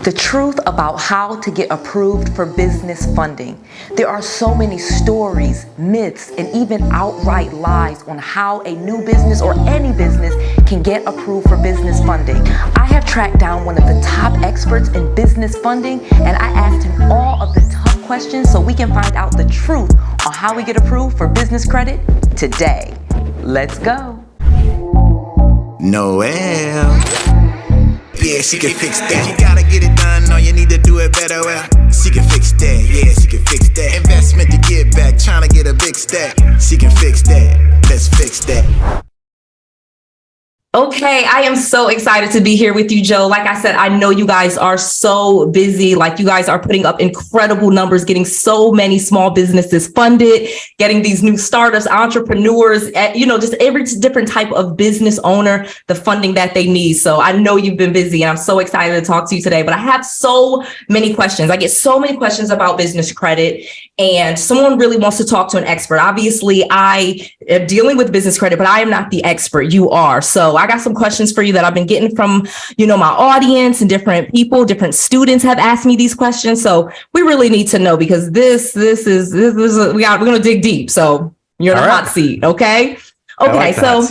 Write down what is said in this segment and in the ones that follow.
The truth about how to get approved for business funding. There are so many stories, myths, and even outright lies on how a new business or any business can get approved for business funding. I have tracked down one of the top experts in business funding, and I asked him all of the tough questions so we can find out the truth on how we get approved for business credit today. Let's go. Noel. Yeah, she can fix that. You gotta get it done, or you need to do it better. Well, she can fix that. Yeah, she can fix that. Investment to get back, trying to get a big stack. She can fix that. Let's fix that. Okay, I am so excited to be here with you, Joe. Like I said, I know you guys are so busy. Like, you guys are putting up incredible numbers, getting so many small businesses funded, getting these new startups, entrepreneurs, just every different type of business owner, the funding that they need. So I know you've been busy, and I'm so excited to talk to you today. But I have so many questions. I get so many questions about business credit, and someone really wants to talk to an expert. Obviously, I am dealing with business credit, but I am not the expert. You are. So I got some questions for you that I've been getting from, my audience, and different people, different students have asked me these questions. So we really need to know, because we're going to dig deep. So you're in the hot seat. Okay. Okay. So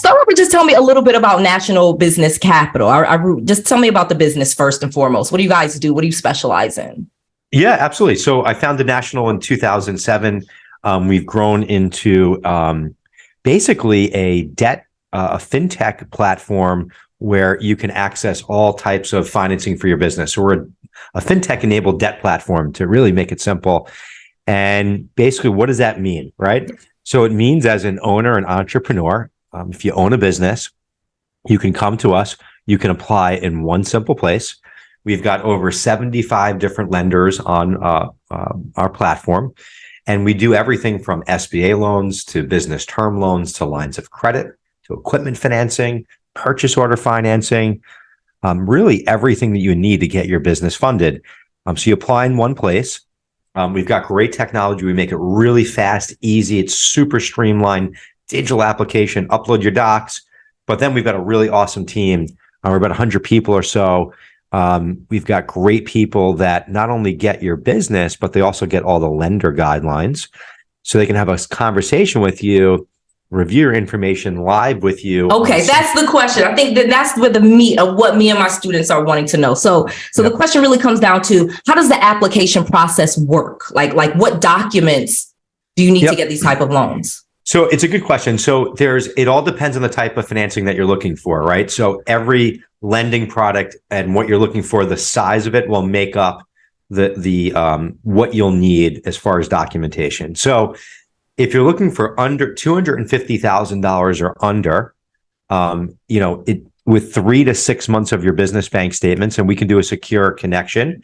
Robert, just tell me a little bit about National Business Capital. Just tell me about the business first and foremost. What do you guys do? What do you specialize in? Yeah, absolutely. So I founded National in 2007. We've grown into basically a fintech platform where you can access all types of financing for your business. So we're a fintech-enabled debt platform, to really make it simple. And basically, what does that mean, right? So it means, as an owner and entrepreneur, if you own a business, you can come to us. You can apply in one simple place. We've got over 75 different lenders on our platform. And we do everything from SBA loans to business term loans to lines of credit to equipment financing, purchase order financing, really everything that you need to get your business funded. So you apply in one place. We've got great technology. We make it really fast, easy. It's super streamlined, digital application, upload your docs. But then we've got a really awesome team. We're about 100 people or so. We've got great people that not only get your business, but they also get all the lender guidelines, so they can have a conversation with you, review your information live with you. Okay, that's the question. I think that's where the meat of what me and my students are wanting to know. So the question really comes down to, how does the application process work? Like what documents do you need to get these type of loans? So it's a good question. So it all depends on the type of financing that you're looking for, right? So every lending product and what you're looking for, the size of it will make up the what you'll need as far as documentation. So if you're looking for under $250,000 or under, with 3 to 6 months of your business bank statements, and we can do a secure connection.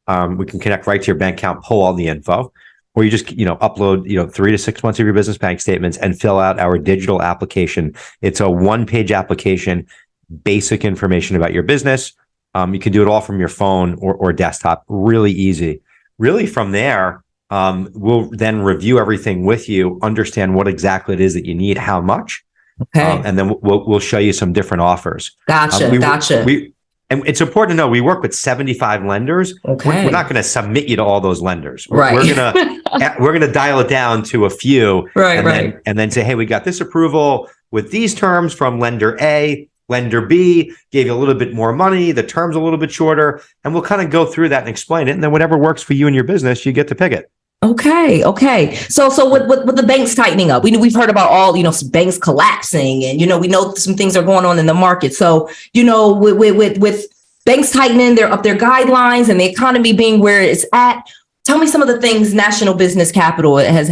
We can connect right to your bank account, pull all the info. Or you just, upload, 3 to 6 months of your business bank statements and fill out our digital application. It's a one-page application, basic information about your business. You can do it all from your phone or desktop, really easy. Really, from there, we'll then review everything with you, understand what exactly it is that you need, how much. Okay. And then we'll show you some different offers. Gotcha. And it's important to know, we work with 75 lenders. Okay. We're not going to submit you to all those lenders. Right. We're gonna dial it down to a few. Right. And then say, hey, we got this approval with these terms from lender A. Lender B gave you a little bit more money. The term's a little bit shorter. And we'll kind of go through that and explain it. And then whatever works for you and your business, you get to pick it. Okay. So with the banks tightening up, we've heard about all, banks collapsing, and, we know some things are going on in the market. So, with banks tightening their guidelines and the economy being where it's at, tell me some of the things National Business Capital has,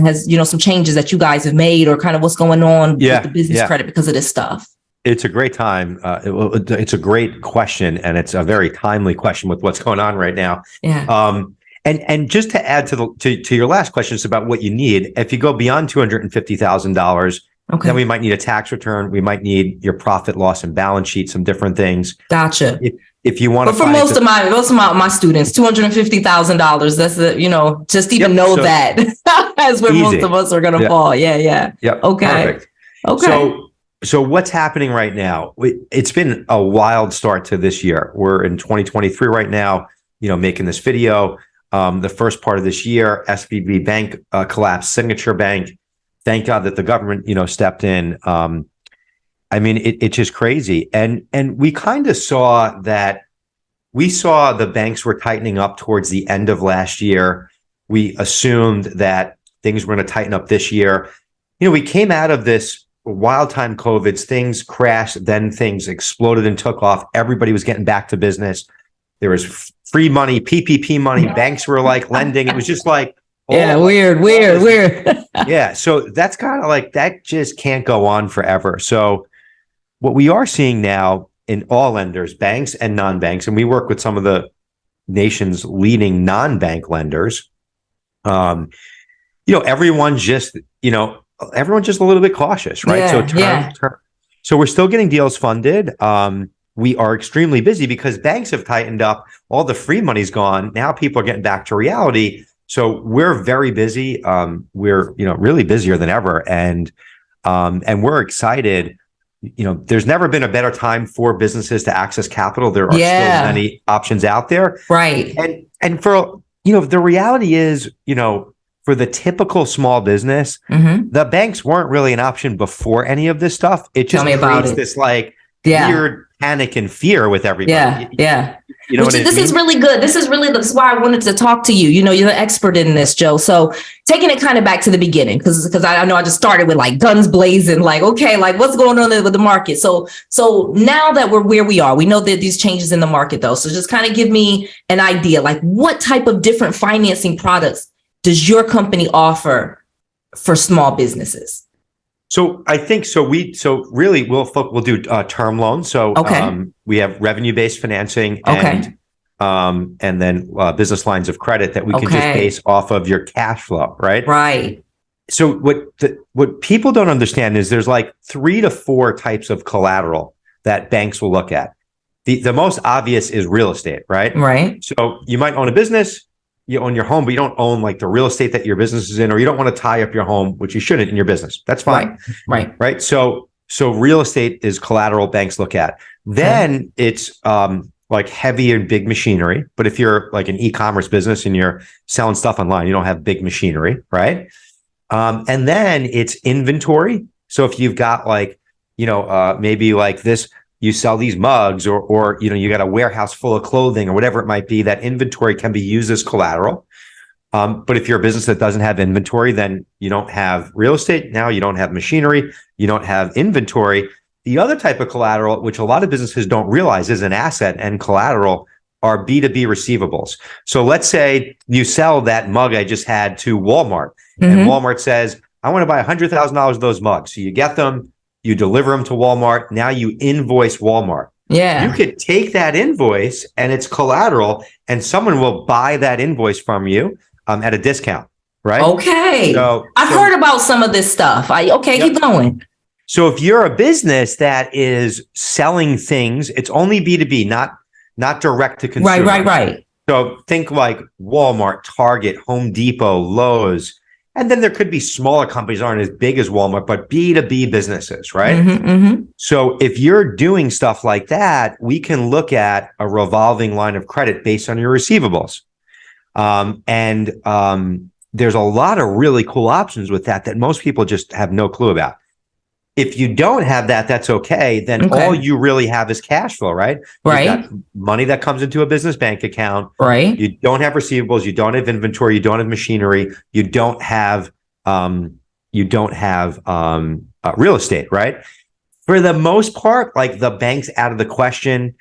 some changes that you guys have made, or kind of what's going on with the business credit because of this stuff. It's a great time. It's a great question, and it's a very timely question with what's going on right now. Yeah. And just to add to your last question, it's about what you need. If you go beyond $250,000, then we might need a tax return. We might need your profit, loss, and balance sheet, some different things. Gotcha. If you want to, but for most of my students, $250,000. That's just even know that that's where most of us are going to fall. Yeah. Yep. Okay. Perfect. Okay. So what's happening right now? It's been a wild start to this year. We're in 2023 right now, making this video. The first part of this year, SVB Bank collapsed, Signature Bank. Thank God that the government, stepped in. I mean, it's just crazy. And we kind of saw that. We saw the banks were tightening up towards the end of last year. We assumed that things were going to tighten up this year. We came out of this wild time COVID, things crashed, then things exploded and took off. Everybody was getting back to business. There was free money, PPP money. Banks were like lending. It was just like, weird. Yeah. So that's kind of like, that just can't go on forever. So what we are seeing now in all lenders, banks and non-banks, and we work with some of the nation's leading non-bank lenders, everyone's just a little bit cautious, right? So we're still getting deals funded. We are extremely busy because banks have tightened up. All the free money's gone. Now people are getting back to reality. So we're very busy. We're really busier than ever, and we're excited. There's never been a better time for businesses to access capital. There are still many options out there, right? And for the reality is, for the typical small business, the banks weren't really an option before any of this stuff. It just creates this weird panic and fear with everybody. Yeah. This is really good. This is why I wanted to talk to you. You're the expert in this, Joe. So taking it kind of back to the beginning, because I know I just started with like guns blazing, like, okay, like what's going on with the market? So now that we're where we are, we know that these changes in the market though. So just kind of give me an idea, like what type of different financing products does your company offer for small businesses? So I think really we'll do term loans. So we have revenue-based financing and then business lines of credit that we can just base off of your cash flow, right? Right. So what people don't understand is there's like 3 to 4 types of collateral that banks will look at. The most obvious is real estate, right? Right. So you might own a business. You own your home, but you don't own like the real estate that your business is in, or you don't want to tie up your home, which you shouldn't in your business. That's fine. Right. So real estate is collateral banks look at. Then it's like heavy and big machinery. But if you're like an e-commerce business and you're selling stuff online, you don't have big machinery, right? And then it's inventory. So if you've got like, maybe like this, you sell these mugs or you got a warehouse full of clothing or whatever it might be, that inventory can be used as collateral. But if you're a business that doesn't have inventory, then you don't have real estate. Now you don't have machinery, you don't have inventory. The other type of collateral, which a lot of businesses don't realize is an asset and collateral, are B2B receivables. So let's say you sell that mug I just had to Walmart, and Walmart says, I want to buy $100,000 of those mugs. So you get them, you deliver them to Walmart. Now you invoice Walmart. Yeah. You could take that invoice and it's collateral, and someone will buy that invoice from you at a discount, right? Okay. I've heard about some of this stuff. Keep going. So if you're a business that is selling things, it's only B2B, not direct to consumer. Right. So think like Walmart, Target, Home Depot, Lowe's. And then there could be smaller companies that aren't as big as Walmart, but B2B businesses, right? So if you're doing stuff like that, we can look at a revolving line of credit based on your receivables. There's a lot of really cool options with that most people just have no clue about. If you don't have that, that's okay. Then all you really have is cash flow, right? Right. You've got money that comes into a business bank account. Right. You don't have receivables. You don't have inventory. You don't have machinery. You don't have real estate, right? For the most part, like the bank's out of the question.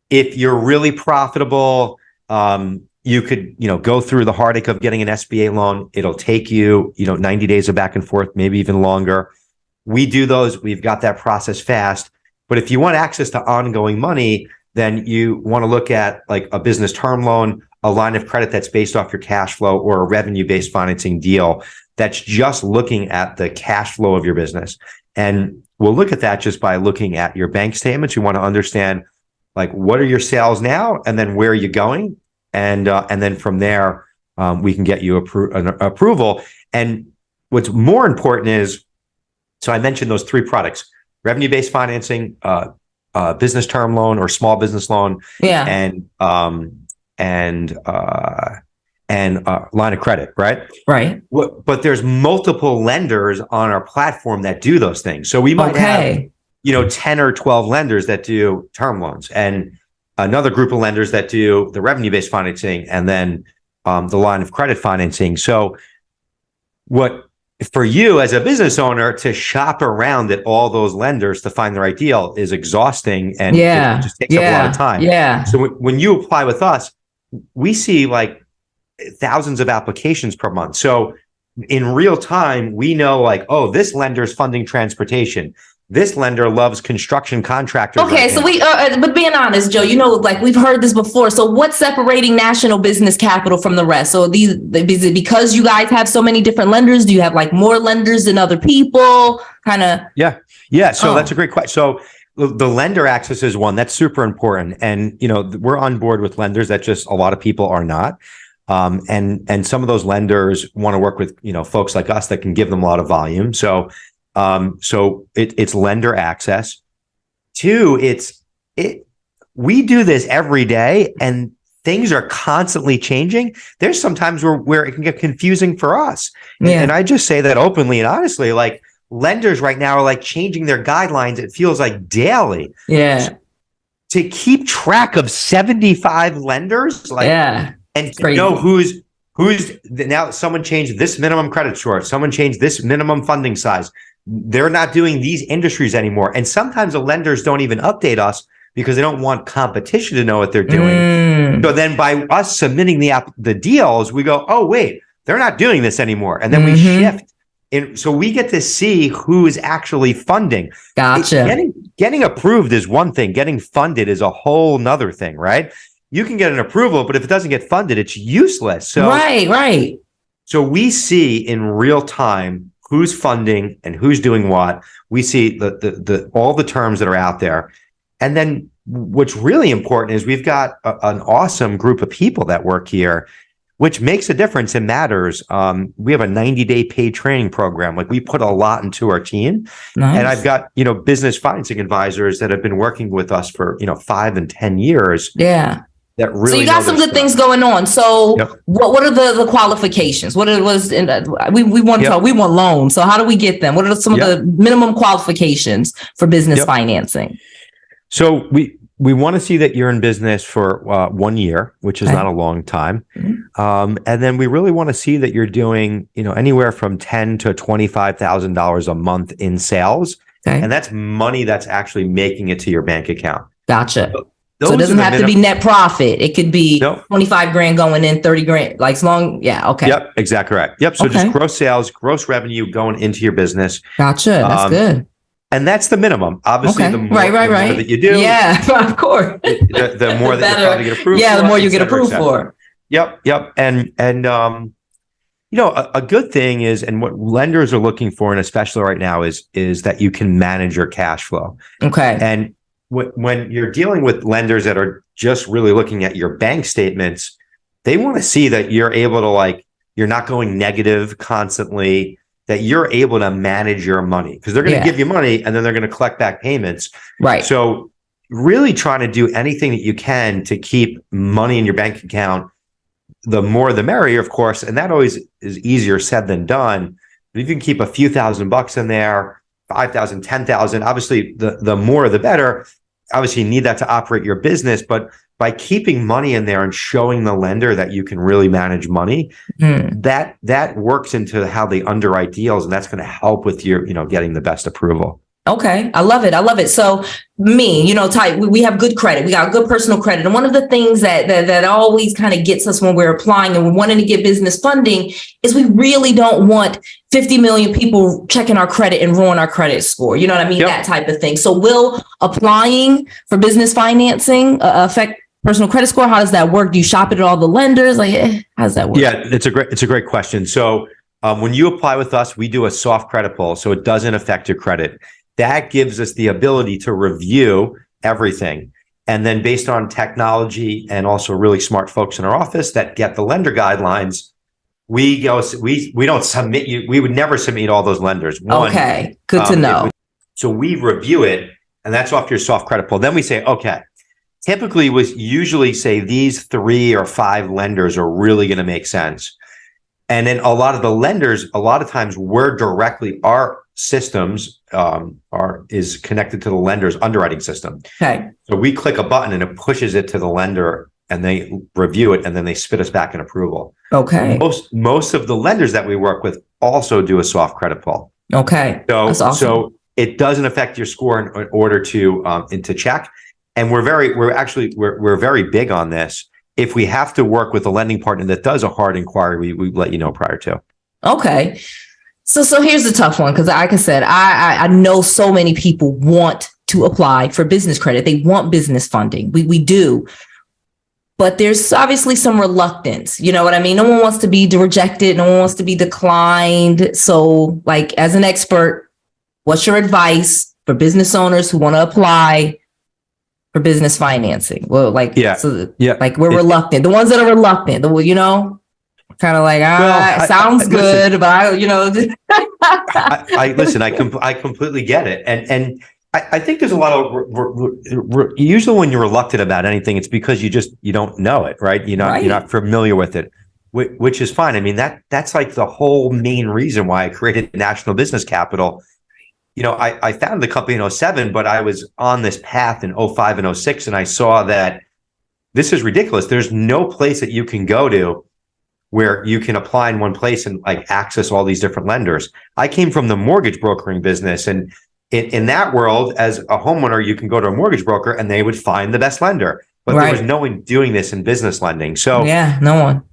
If you're really profitable, you could, go through the heartache of getting an SBA loan. It'll take you, 90 days of back and forth, maybe even longer. We do those. We've got that process fast. But if you want access to ongoing money, then you want to look at like a business term loan, a line of credit that's based off your cash flow, or a revenue-based financing deal that's just looking at the cash flow of your business. And we'll look at that just by looking at your bank statements. You want to understand like what are your sales now, and then where are you going, and then from there we can get you an approval. And what's more important is, so I mentioned those 3 products: revenue-based financing, business term loan or small business loan, and line of credit, right? Right. But there's multiple lenders on our platform that do those things. So we might have, 10 or 12 lenders that do term loans, and another group of lenders that do the revenue-based financing, and then the line of credit financing. So for you as a business owner to shop around at all those lenders to find the right deal is exhausting, and it just takes up a lot of time. Yeah. So when you apply with us, we see like thousands of applications per month. So in real time, we know like, oh, this lender's funding transportation. This lender loves construction contractors. Okay, so but being honest, Joe, like we've heard this before. So what's separating National Business Capital from the rest? So is it because you guys have so many different lenders? Do you have like more lenders than other people? Kind of. Yeah. So that's a great question. So the lender access is one that's super important, and we're on board with lenders that just a lot of people are not. And some of those lenders want to work with folks like us that can give them a lot of volume. So it's lender access. Two, we do this every day, and things are constantly changing. There's sometimes where it can get confusing for us. And I just say that openly and honestly, like lenders right now are like changing their guidelines. It feels like daily. Yeah. To keep track of 75 lenders, and to know who's now, someone changed this minimum credit score, someone changed this minimum funding size. They're not doing these industries anymore. And sometimes the lenders don't even update us because they don't want competition to know what they're doing. So then by us submitting the deals, we go, oh, wait, they're not doing this anymore. And then we shift. So we get to see who is actually funding. Gotcha. Getting approved is one thing. Getting funded is a whole nother thing, right? You can get an approval, but if it doesn't get funded, it's useless. So right. So we see in real time who's funding and who's doing what. We see the all the terms that are out there. And then what's really important is we've got an awesome group of people that work here, which makes a difference and matters. We have a 90-day paid training program. Like we put a lot into our team. Nice. And I've got, business financing advisors that have been working with us for, 5 and 10 years. Yeah. That really so you got some good things going on. So what are the qualifications? We want to talk, we want loans. So how do we get them? What are some of the minimum qualifications for business financing? So we want to see that you're in business for 1 year, which is not a long time. And then we really want to see that you're doing, anywhere from $10,000 to $25,000 a month in sales. And that's money that's actually making it to your bank account. Gotcha. So it doesn't have to be net profit. It could be 25 grand going in, 30 grand, like as long. Yeah. Okay. Yep. Exactly right. Yep. So just gross sales, gross revenue going into your business. Gotcha. That's good. And that's the minimum. Obviously, the more that you do. Yeah, of course. The more that you probably get approved for. Yeah, the more you get approved for. Yep. And a good thing is, and what lenders are looking for, and especially right now, is that you can manage your cash flow. Okay. And when you're dealing with lenders that are just really looking at your bank statements, they want to see that you're able to you're not going negative constantly, that you're able to manage your money, because they're going to give you money and then they're going to collect back payments. Right. So really trying to do anything that you can to keep money in your bank account, the more the merrier, of course. And that always is easier said than done. But if you can keep a few $1,000s in there, 5,000, 10,000, obviously the more the better. Obviously you need that to operate your business, but by keeping money in there and showing the lender that you can really manage money, that works into how they underwrite deals, and that's going to help with your, getting the best approval. Okay. I love it. So Ty, we have good credit. We got good personal credit. And one of the things that always kind of gets us when we're applying and we're wanting to get business funding is we really don't want 50 million people checking our credit and ruin our credit score. You know what I mean? That type of thing. So will applying for business financing affect personal credit score? How does that work? Do you shop it at all the lenders? How does that work? Yeah, it's a great question. So when you apply with us, we do a soft credit pull, so it doesn't affect your credit. That gives us the ability to review everything. And then based on technology and also really smart folks in our office that get the lender guidelines, we don't submit you. We would never submit all those lenders. Okay. Good to know. So we review it, and that's off your soft credit pull. Then we say, okay, typically we usually say these 3 or 5 lenders are really going to make sense. And then a lot of the lenders, a lot of times we're directly, our systems is connected to the lender's underwriting system. Okay. So we click a button and it pushes it to the lender, and they review it, and then they spit us back an approval. Okay. Most of the lenders that we work with also do a soft credit pull. Okay. So, That's awesome. so it doesn't affect your score in order to check. And we're very big on this. If we have to work with a lending partner that does a hard inquiry, we let you know prior to. Okay. So here's the tough one, because like I said, I know so many people want to apply for business credit. They want business funding. We do. But there's obviously some reluctance. You know what I mean? No one wants to be rejected. No one wants to be declined. So like, as an expert, what's your advice for business owners who want to apply for business financing? Well, like, like we're reluctant. The ones that are reluctant, kind of like, sounds good, listen, but I completely get it. And I think there's a lot of, usually when you're reluctant about anything, it's because you don't know it, right? You're not familiar with it, which is fine. I mean, that's like the whole main reason why I created National Business Capital. I founded the company in 2007, but I was on this path in 2005 and 2006, and I saw that this is ridiculous. There's no place that you can go to where you can apply in one place and like access all these different lenders. I came from the mortgage brokering business, and in that world, as a homeowner, you can go to a mortgage broker and they would find the best lender. But there was no one doing this in business lending. So no one.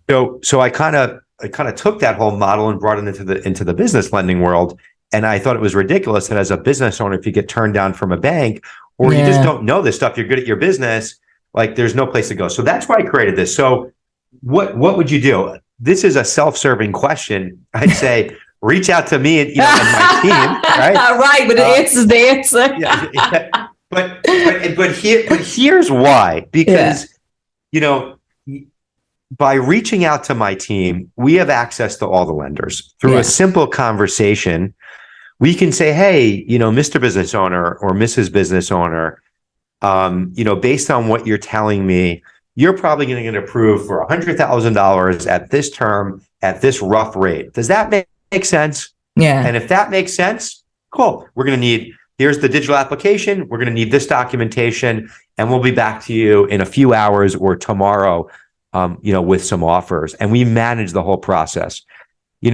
So I kind of took that whole model and brought it into the business lending world. And I thought it was ridiculous that as a business owner, if you get turned down from a bank or you just don't know this stuff, you're good at your business, like there's no place to go. So that's why I created this. So what would you do? This is a self-serving question. I'd say, reach out to me and my team, right? Right, but the answer. But here's why. Because, by reaching out to my team, we have access to all the lenders. Through a simple conversation, we can say, hey, Mr. Business Owner or Mrs. Business Owner, based on what you're telling me, you're probably going to get approved for $100,000 at this term, at this rough rate. Does that make sense? Yeah. And if that makes sense, cool. We're going to need, here's the digital application. We're going to need this documentation, and we'll be back to you in a few hours or tomorrow, with some offers. And we manage the whole process. You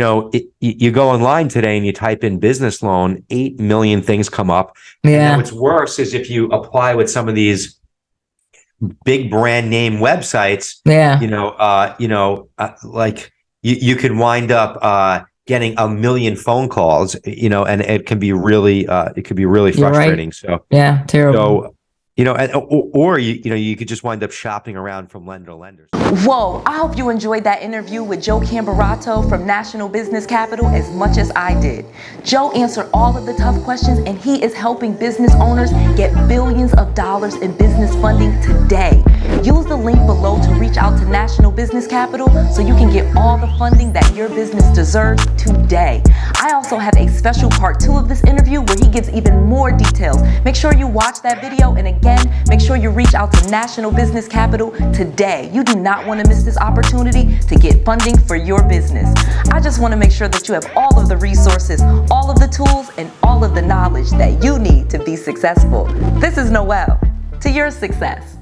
go online today and you type in business loan, 8 million things come up. Yeah. And what's worse is if you apply with some of these big brand name websites, you could wind up getting a million phone calls, and it can be really frustrating. Right. So terrible. So, or you could just wind up shopping around from lender to lender. Whoa, I hope you enjoyed that interview with 𝗀𝗡𝗵𝗏 from National Business Capital as much as I did. Joe answered all of the tough questions, and he is helping business owners get billions of dollars in business funding today. Use the link below to reach out to National Business Capital so you can get all the funding that your business deserves today. I also have a special part 2 of this interview where he gives even more details. Make sure you watch that video, and again, make sure you reach out to National Business Capital today. You do not want to miss this opportunity to get funding for your business. I just want to make sure that you have all of the resources, all of the tools, and all of the knowledge that you need to be successful. This is Noelle. To your success.